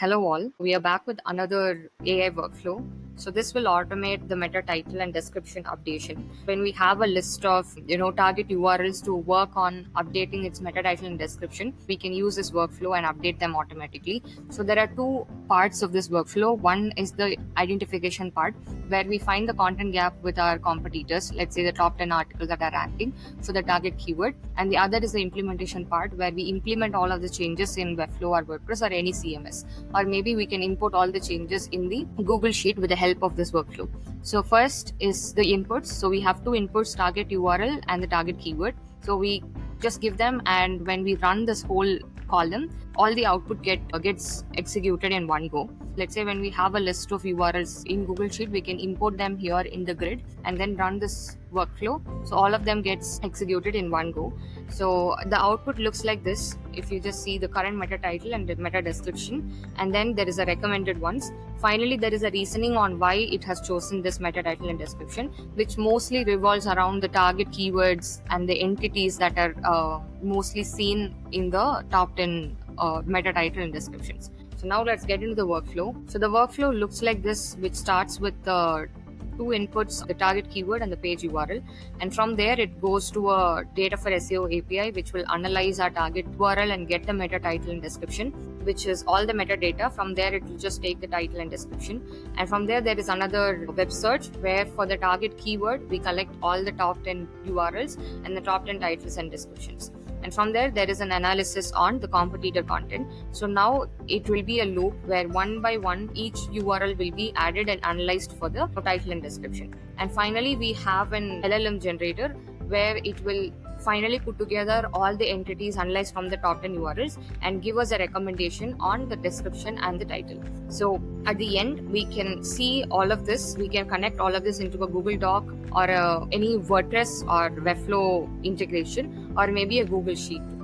Hello all, we are back with another AI workflow. So this will automate the meta title and description updation. When we have a list of target URLs to work on updating its meta title and description, we can use this workflow and update them automatically. So there are two parts of this workflow. One is the identification part where we find the content gap with our competitors, let's say the top 10 articles that are ranking for the target keyword. And the other is the implementation part where we implement all of the changes in Webflow or WordPress or any CMS, or maybe we can import all the changes in the Google Sheet with the help of this workflow. So first is the inputs. So we have two inputs, target URL and the target keyword. So we just give them, and when we run this whole column, all the output gets executed in one go. Let's say when we have a list of URLs in Google Sheet, we can import them here in the grid and then run this workflow. So all of them gets executed in one go. So the output looks like this. If you just see the current meta title and the meta description, and then there is a recommended ones. Finally, there is a reasoning on why it has chosen this meta title and description, which mostly revolves around the target keywords and the entities that are mostly seen in the top 10 meta title and descriptions. So now let's get into the workflow. So the workflow looks like this, which starts with the two inputs, the target keyword and the page URL. And from there, it goes to a data for SEO API, which will analyze our target URL and get the meta title and description, which is all the metadata. From there, it will just take the title and description. And from there is another web search where for the target keyword, we collect all the top 10 URLs and the top 10 titles and descriptions. And from there is an analysis on the competitor content. So now it will be a loop where one by one each URL will be added and analyzed for the title and description. And finally, we have an LLM generator where it will finally put together all the entities analyzed from the top 10 URLs and give us a recommendation on the description and the title. So at the end, we can see all of this. We can connect all of this into a Google Doc or any WordPress or Webflow integration, or maybe a Google Sheet.